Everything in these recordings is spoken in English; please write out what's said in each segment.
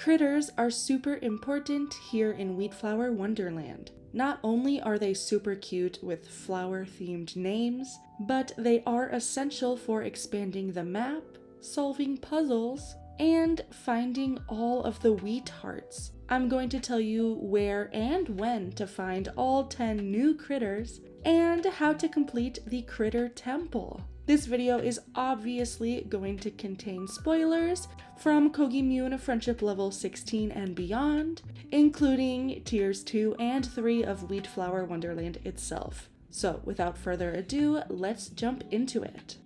Critters are super important here in Wheatflour Wonderland. Not only are they super cute with flower-themed names, but they are essential for expanding the map, solving puzzles, and finding all of the wheat hearts. I'm going to tell you where and when to find all 10 new critters, and how to complete the critter temple. This video is obviously going to contain spoilers from Kogimune Friendship level 16 and beyond, including tiers 2 and 3 of Wheatflour Wonderland itself. So without further ado, let's jump into it.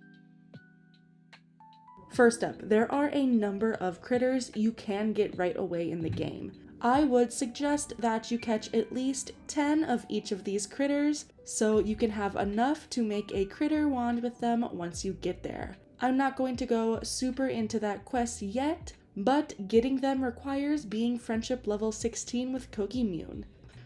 First up, there are a number of critters you can get right away in the game. I would suggest that you catch at least 10 of each of these critters, so you can have enough to make a critter wand with them once you get there. I'm not going to go super into that quest yet, but getting them requires being friendship level 16 with Kogimune.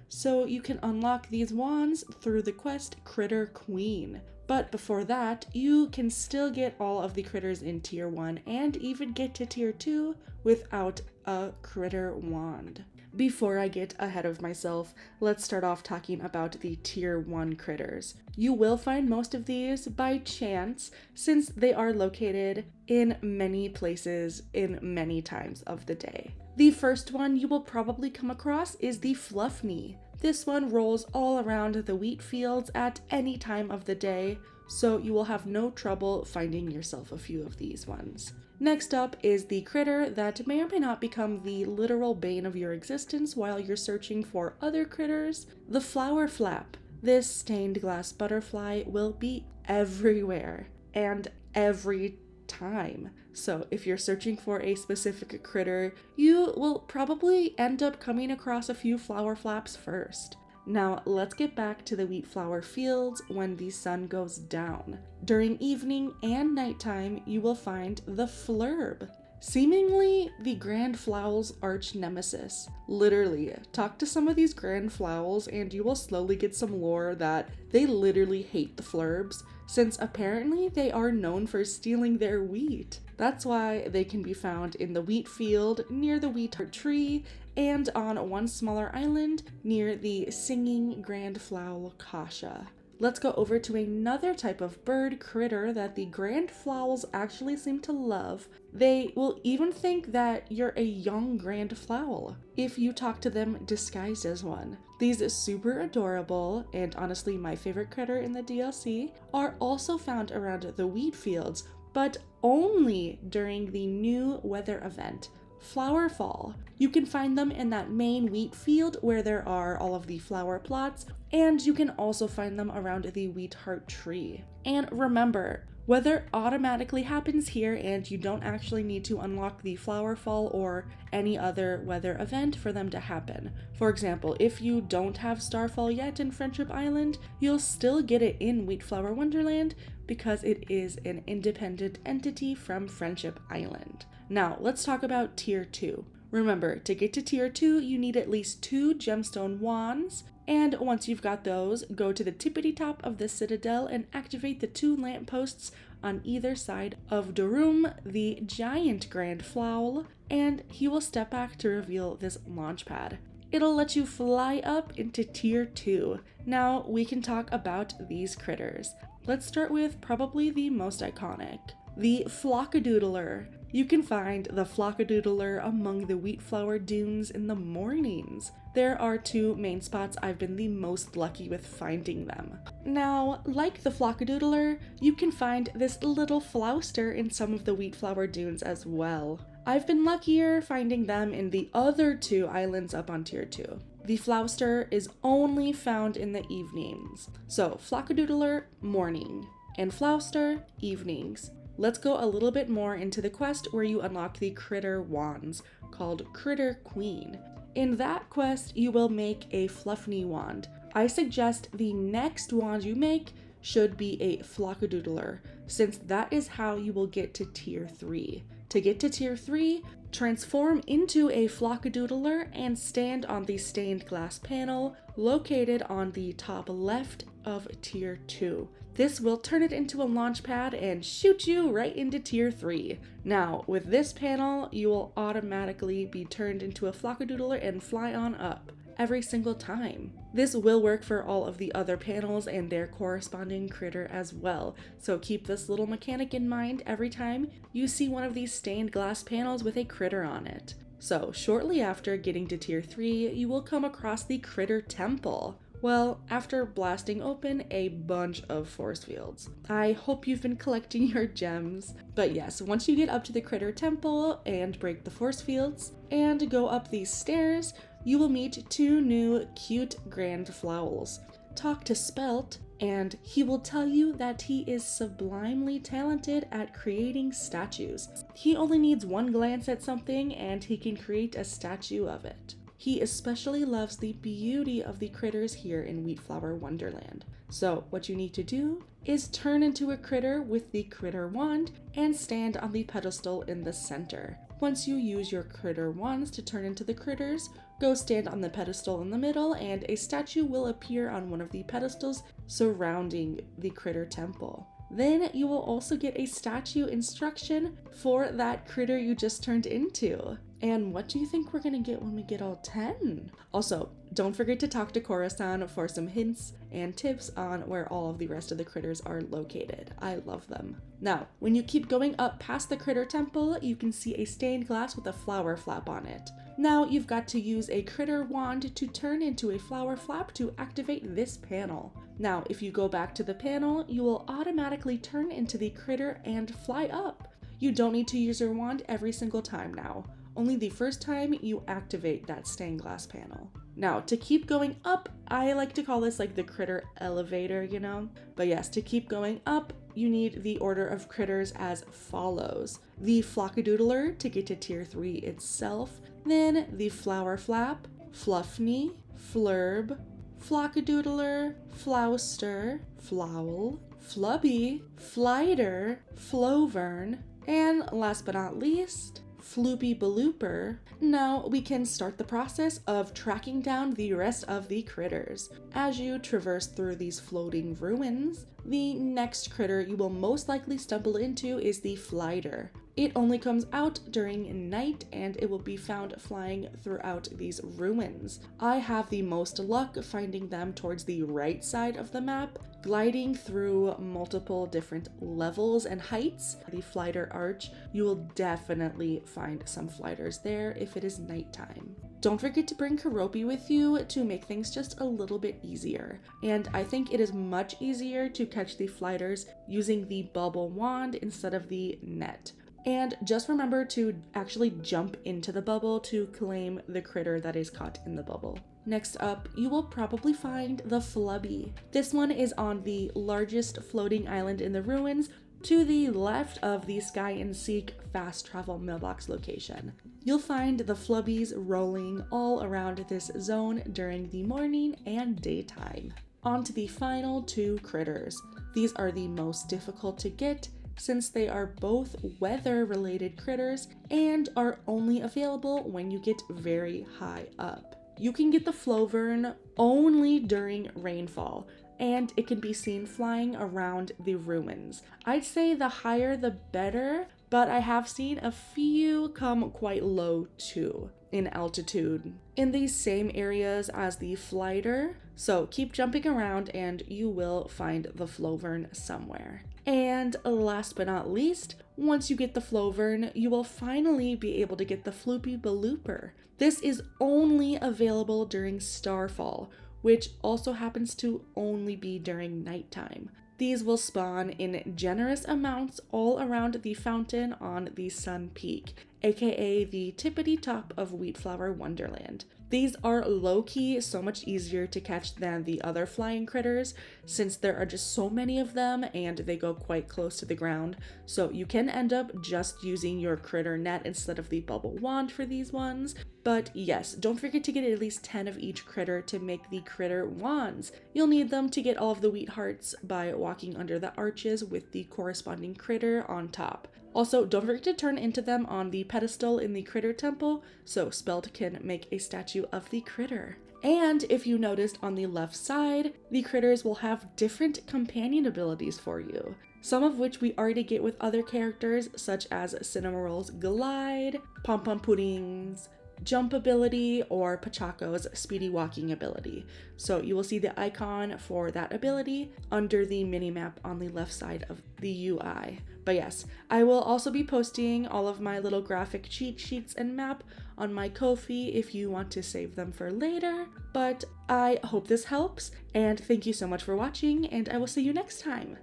So you can unlock these wands through the quest Critter Queen. But before that, you can still get all of the critters in tier 1 and even get to tier 2 without a critter wand. Before I get ahead of myself, let's start off talking about the tier 1 critters. You will find most of these by chance, since they are located in many places in many times of the day. The first one you will probably come across is the Fluffny. This one rolls all around the wheat fields at any time of the day, so you will have no trouble finding yourself a few of these ones. Next up is the critter that may or may not become the literal bane of your existence while you're searching for other critters, the Flirb. This stained glass butterfly will be everywhere and every time. So if you're searching for a specific critter, you will probably end up coming across a few Flirflaps first. Now let's get back to the wheat flour fields when the sun goes down. During evening and nighttime, you will find the Flirb, seemingly the Grand Flowl's arch nemesis. Literally, talk to some of these Grand Flowls and you will slowly get some lore that they literally hate the Flurbs, since apparently they are known for stealing their wheat. That's why they can be found in the wheat field near the wheat heart tree and on one smaller island near the singing Grand Flowl Kasha. Let's go over to another type of bird critter that the Grand Flowls actually seem to love. They will even think that you're a young Grand Flowl if you talk to them disguised as one. These super adorable, and honestly my favorite critter in the DLC, are also found around the wheat fields, but only during the new weather event, Flower Fall. You can find them in that main wheat field where there are all of the flower plots, and you can also find them around the wheat heart tree. And remember, weather automatically happens here and you don't actually need to unlock the Flower Fall or any other weather event for them to happen. For example, if you don't have Starfall yet in Friendship Island, you'll still get it in Wheatflour Wonderland because it is an independent entity from Friendship Island. Now, let's talk about tier 2. Remember, to get to tier 2, you need at least 2 gemstone wands, and once you've got those, go to the tippity top of the citadel and activate the 2 lampposts on either side of Durum, the giant Grand Flowl, and he will step back to reveal this launch pad. It'll let you fly up into tier 2. Now we can talk about these critters. Let's start with probably the most iconic, the Flockadoodler. You can find the Flockadoodler among the wheatflour dunes in the mornings. There are 2 main spots I've been the most lucky with finding them. Now, like the Flockadoodler, you can find this little Flouster in some of the wheatflour dunes as well. I've been luckier finding them in the other 2 islands up on tier 2. The Flouster is only found in the evenings. So Flockadoodler, morning, and Flouster, evenings. Let's go a little bit more into the quest where you unlock the critter wands, called Critter Queen. In that quest, you will make a Fluffny wand. I suggest the next wand you make should be a Flockadoodler, since that is how you will get to tier 3. To get to tier 3, transform into a Flockadoodler and stand on the stained glass panel located on the top left of tier 2. This will turn it into a launch pad and shoot you right into tier 3. Now, with this panel, you will automatically be turned into a Flockadoodler and fly on up every single time. This will work for all of the other panels and their corresponding critter as well, so keep this little mechanic in mind every time you see one of these stained glass panels with a critter on it. So shortly after getting to tier 3, you will come across the Critter Temple. Well, after blasting open a bunch of force fields. I hope you've been collecting your gems. But yes, once you get up to the Critter Temple and break the force fields and go up these stairs, you will meet 2 new cute grand Flowls. Talk to Spelt, and he will tell you that he is sublimely talented at creating statues. He only needs one glance at something and he can create a statue of it. He especially loves the beauty of the critters here in Wheatflour Wonderland. So what you need to do is turn into a critter with the critter wand and stand on the pedestal in the center. Once you use your critter wands to turn into the critters, go stand on the pedestal in the middle and a statue will appear on one of the pedestals surrounding the Critter Temple. Then you will also get a statue instruction for that critter you just turned into. And what do you think we're gonna get when we get all 10? Also, don't forget to talk to Cora-san for some hints and tips on where all of the rest of the critters are located. I love them. Now, when you keep going up past the Critter Temple, you can see a stained glass with a Flourflap on it. Now you've got to use a critter wand to turn into a Flourflap to activate this panel. Now, if you go back to the panel, you will automatically turn into the critter and fly up. You don't need to use your wand every single time now. Only the first time you activate that stained glass panel. Now, to keep going up, I like to call this like the critter elevator, you know? But yes, to keep going up, you need the order of critters as follows. The Flockadoodler to get to tier 3 itself, then the Flourflap, Fluffny, Flirb, Flockadoodler, Flouster, Flowl, Flubby, Flider, Flovern, and last but not least, Floopy Ballooper. Now we can start the process of tracking down the rest of the critters. As you traverse through these floating ruins, the next critter you will most likely stumble into is the Flider. It only comes out during night and it will be found flying throughout these ruins. I have the most luck finding them towards the right side of the map, gliding through multiple different levels and heights. The Flider Arch, you will definitely find some Fliders there if it is nighttime. Don't forget to bring Keroppi with you to make things just a little bit easier. And I think it is much easier to catch the Fliders using the bubble wand instead of the net. And just remember to actually jump into the bubble to claim the critter that is caught in the bubble. Next up, you will probably find the Flubby. This one is on the largest floating island in the ruins to the left of the Sky and Seek fast travel mailbox location. You'll find the Flubbies rolling all around this zone during the morning and daytime. On to the final 2 critters. These are the most difficult to get since they are both weather-related critters and are only available when you get very high up. You can get the Flovern only during rainfall, and it can be seen flying around the ruins. I'd say the higher the better, but I have seen a few come quite low too in altitude in these same areas as the Flider. So keep jumping around and you will find the Flovern somewhere. And last but not least, once you get the Flovern, you will finally be able to get the Floopy Ballooper. This is only available during Starfall, which also happens to only be during nighttime. These will spawn in generous amounts all around the fountain on the Sun Peak, aka the tippity top of Wheatflour Wonderland. These are low-key so much easier to catch than the other flying critters since there are just so many of them and they go quite close to the ground. So you can end up just using your critter net instead of the bubble wand for these ones. But yes, don't forget to get at least 10 of each critter to make the critter wands. You'll need them to get all of the wheat hearts by walking under the arches with the corresponding critter on top. Also, don't forget to turn into them on the pedestal in the critter temple so Spelt can make a statue of the critter. And if you noticed on the left side, the critters will have different companion abilities for you, some of which we already get with other characters such as Cinnamarol's Glide, Pom Pom Pudding's Jump ability, or Pachaco's Speedy Walking ability. So you will see the icon for that ability under the minimap on the left side of the UI. But yes, I will also be posting all of my little graphic cheat sheets and map on my Ko-fi if you want to save them for later. But I hope this helps, and thank you so much for watching, and I will see you next time.